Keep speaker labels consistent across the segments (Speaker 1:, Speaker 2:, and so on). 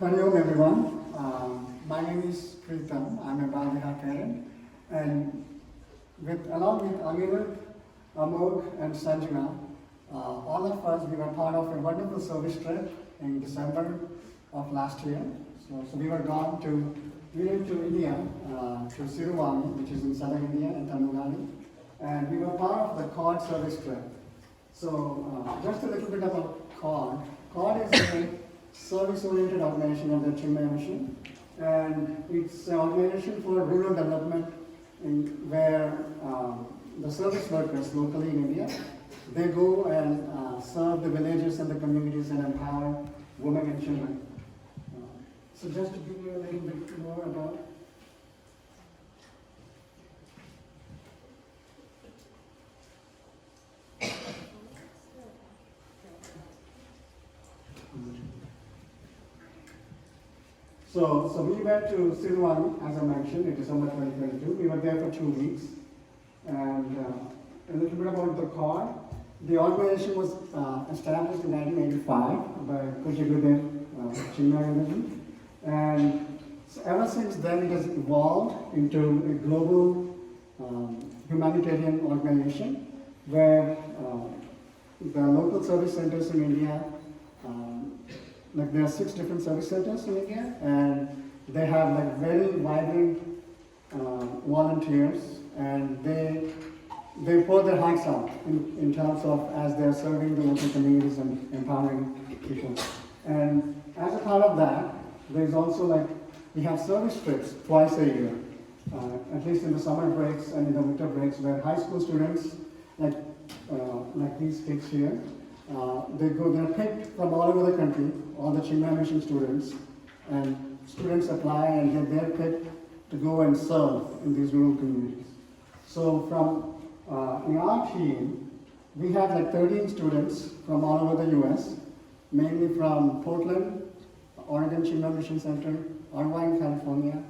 Speaker 1: Hello everyone. My name is Preetam. I'm a Bangladesh parent, and along with Anirudh, Amog, and Sanjana, all of us we were part of a wonderful service trip in December of last year. So we went to India, to Siruvani, which is in southern India in Tamil Nadu, and we were part of the CORD service trip. So just a little bit about CORD. CORD is a service-oriented organization of the Chinmaya Mission, and it's an organization for rural development where the service workers locally in India, they go and serve the villages and the communities and empower women and children. So just to give you a little bit more about So we went to Siruvani, as I mentioned, in December 2022. We were there for 2 weeks. And a little bit about the CORD. The organization was established in 1985 by Kuchigudir Chinmaya Mission. And so ever since then, it has evolved into a global humanitarian organization where the local service centers in India, like there are 6 different service centers in India, and they have like very vibrant volunteers, and they pour their hearts out in terms of as they're serving the local communities and empowering people. And as a part of that, there's also like we have service trips twice a year, at least in the summer breaks and in the winter breaks, where high school students like these kids here. They're picked from all over the country, all the Chinmaya Mission students, and students apply and they're picked to go and serve in these rural communities. So from in our team, we had like 13 students from all over the US, mainly from Portland, Oregon Chinmaya Mission Center, Irvine, California,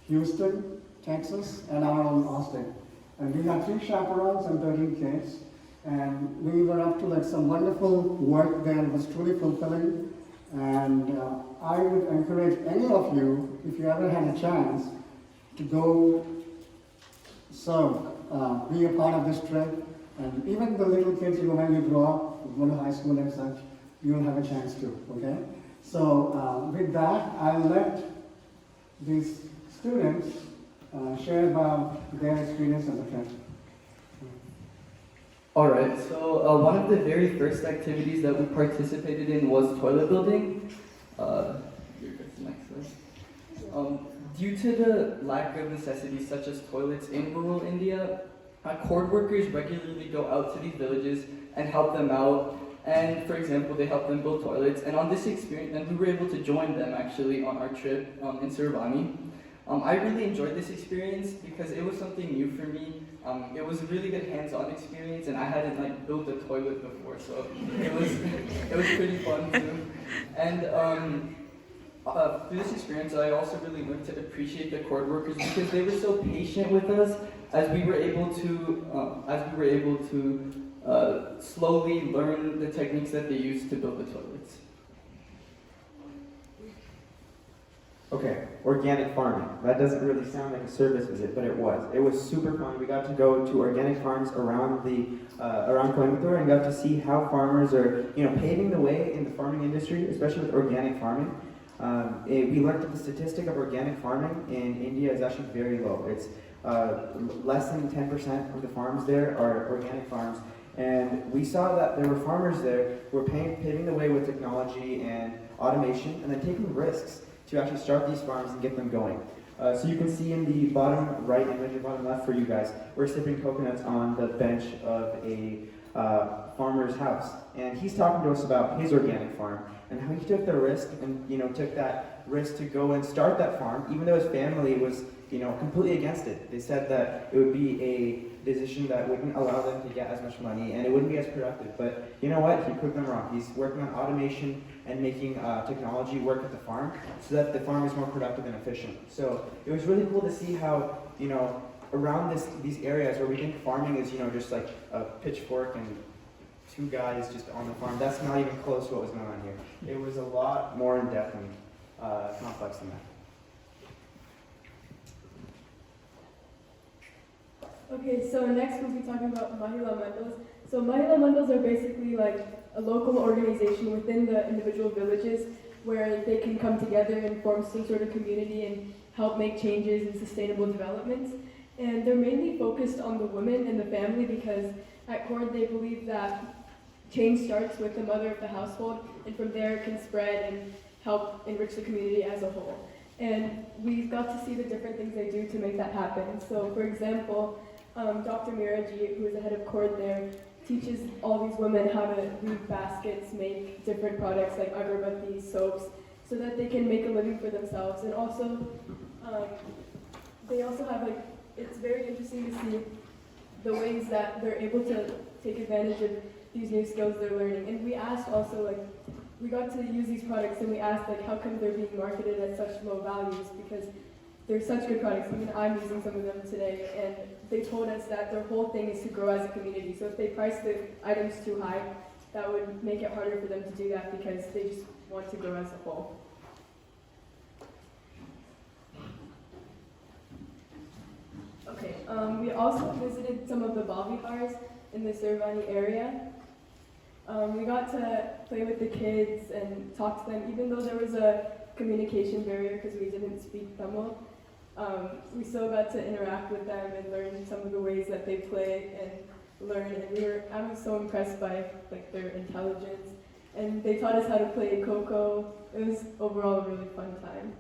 Speaker 1: Houston, Texas, and our own Austin. And we had 3 chaperones and 13 kids. And we were up to like some wonderful work there. It was truly fulfilling. And I would encourage any of you, if you ever had a chance, to go serve, be a part of this trip. And even the little kids, when you grow up, go to high school and such, you'll have a chance to, okay? So with that, I'll let these students share about their experience on the trip.
Speaker 2: Alright, so one of the very first activities that we participated in was toilet building. Due to the lack of necessities such as toilets in rural India, CORD workers regularly go out to these villages and help them out. And for example, they help them build toilets. And on this experience, and we were able to join them actually on our trip in Siruvani. I really enjoyed this experience because it was something new for me. It was a really good hands-on experience, and I hadn't like built a toilet before, so it was pretty fun too. And through this experience, I also really learned to appreciate the CORD workers because they were so patient with us as we were able to slowly learn the techniques that they use to build the toilets.
Speaker 3: Okay, organic farming. That doesn't really sound like a service visit, but it was. It was super fun. We got to go to organic farms around Coimbatore and got to see how farmers are, paving the way in the farming industry, especially with organic farming. We learned that the statistic of organic farming in India is actually very low. It's less than 10% of the farms there are organic farms. And we saw that there were farmers there who were paving the way with technology and automation and then taking risks to actually start these farms and get them going. So you can see in the bottom right image and bottom left for you guys, we're sipping coconuts on the bench of a farmer's house. And he's talking to us about his organic farm and how he took the risk and took that risk to go and start that farm, even though his family was completely against it. They said that it would be a decision that wouldn't allow them to get as much money and it wouldn't be as productive. But you know what? He proved them wrong. He's working on automation and making technology work at the farm so that the farm is more productive and efficient. So it was really cool to see how, around these areas where we think farming is, just like a pitchfork and two guys just on the farm. That's not even close to what was going on here. It was a lot more in depth and complex than that.
Speaker 4: Okay, so next we'll be talking about Mahila Mandals. So Mahila Mandals are basically like a local organization within the individual villages where they can come together and form some sort of community and help make changes in sustainable developments. And they're mainly focused on the women and the family because at CORD they believe that change starts with the mother of the household, and from there it can spread and help enrich the community as a whole. And we got to see the different things they do to make that happen. So for example, Dr. Miraji, who is the head of CORD there, teaches all these women how to weave baskets, make different products like agarbatti, soaps, so that they can make a living for themselves. And also, they also have like, it's very interesting to see the ways that they're able to take advantage of these new skills they're learning. And we asked also, like, we got to use these products and we asked, like, how come they're being marketed at such low values? Because they're such good products. Even I'm using some of them today, and they told us that their whole thing is to grow as a community. So if they price the items too high, that would make it harder for them to do that because they just want to grow as a whole. Okay, we also visited some of the Bhavihars in the Siruvani area. We got to play with the kids and talk to them, even though there was a communication barrier because we didn't speak Tamil. We still got to interact with them and learn some of the ways that they play and learn. And I was so impressed by like their intelligence. And they taught us how to play Coco. It was overall a really fun time.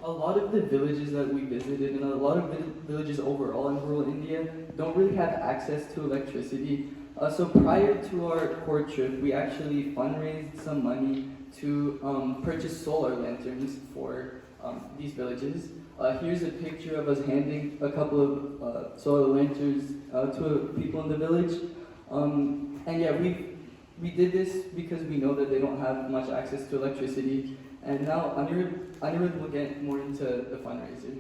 Speaker 2: A lot of the villages that we visited and a lot of villages overall in rural India don't really have access to electricity. So prior to our CORD trip, we actually fundraised some money to purchase solar lanterns for these villages. Here's a picture of us handing a couple of solar lanterns to people in the village. And yeah, we did this because we know that they don't have much access to electricity. And now Anirudh will get more into the fundraiser.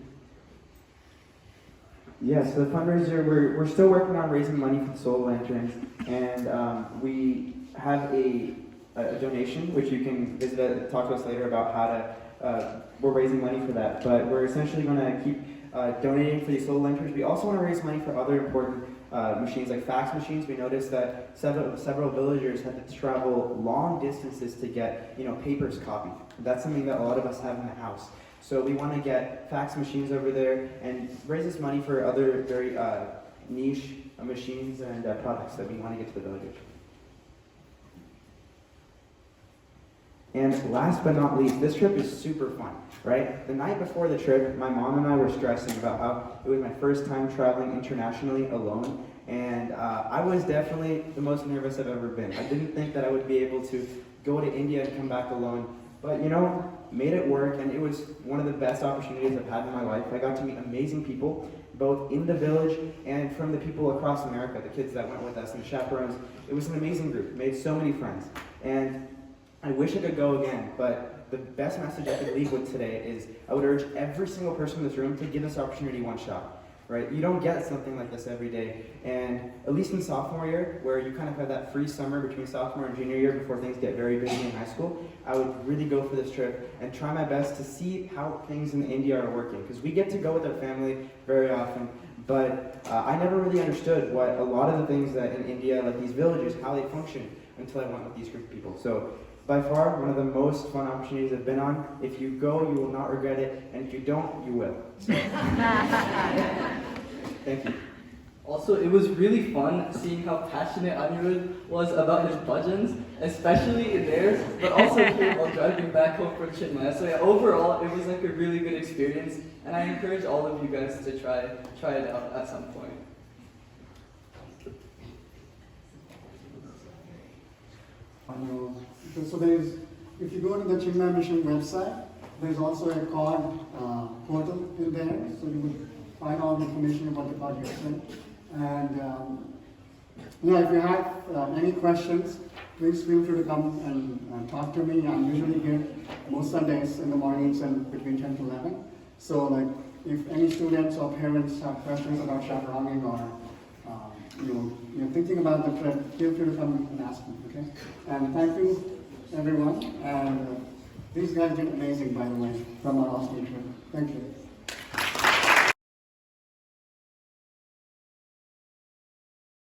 Speaker 3: Yes, the fundraiser, we're still working on raising money for the solar lanterns, and we have a donation, which you can visit, talk to us later about how to, we're raising money for that, but we're essentially going to keep donating for these solar lanterns. We also want to raise money for other important machines like fax machines. We noticed that several villagers had to travel long distances to get papers copied. That's something that a lot of us have in the house. So we want to get fax machines over there and raise this money for other very niche machines and products that we want to get to the villagers. And last but not least, this trip is super fun, right? The night before the trip, my mom and I were stressing about how it was my first time traveling internationally alone, and I was definitely the most nervous I've ever been. I didn't think that I would be able to go to India and come back alone, but made it work, and it was one of the best opportunities I've had in my life. I got to meet amazing people, both in the village and from the people across America, the kids that went with us and the chaperones. It was an amazing group, made so many friends, and I wish I could go again, but the best message I could leave with today is I would urge every single person in this room to give this opportunity one shot, right? You don't get something like this every day, and at least in sophomore year, where you kind of have that free summer between sophomore and junior year before things get very busy in high school, I would really go for this trip and try my best to see how things in India are working, because we get to go with our family very often, but I never really understood what a lot of the things that in India, like these villages, how they function until I went with these group of people. So by far, one of the most fun opportunities I've been on. If you go, you will not regret it, and if you don't, you will. So, thank you.
Speaker 2: Also, it was really fun seeing how passionate Anirudh was about his bhajans, especially there, but also here while driving back home from Chinmaya. So yeah, overall, it was like a really good experience, and I encourage all of you guys to try it out at some point.
Speaker 1: So if you go to the Chinmaya Mission website, there's also a CORD portal in there, so you will find all the information about the project. And if you have any questions, please feel free to come and talk to me. I'm usually here most Sundays in the mornings and between 10 to 11. So if any students or parents have questions about chaperoning or you're thinking about the trip, feel free to come and ask me, okay? And thank you, everyone. And these guys did amazing, by the way, from our Austin trip. Thank you.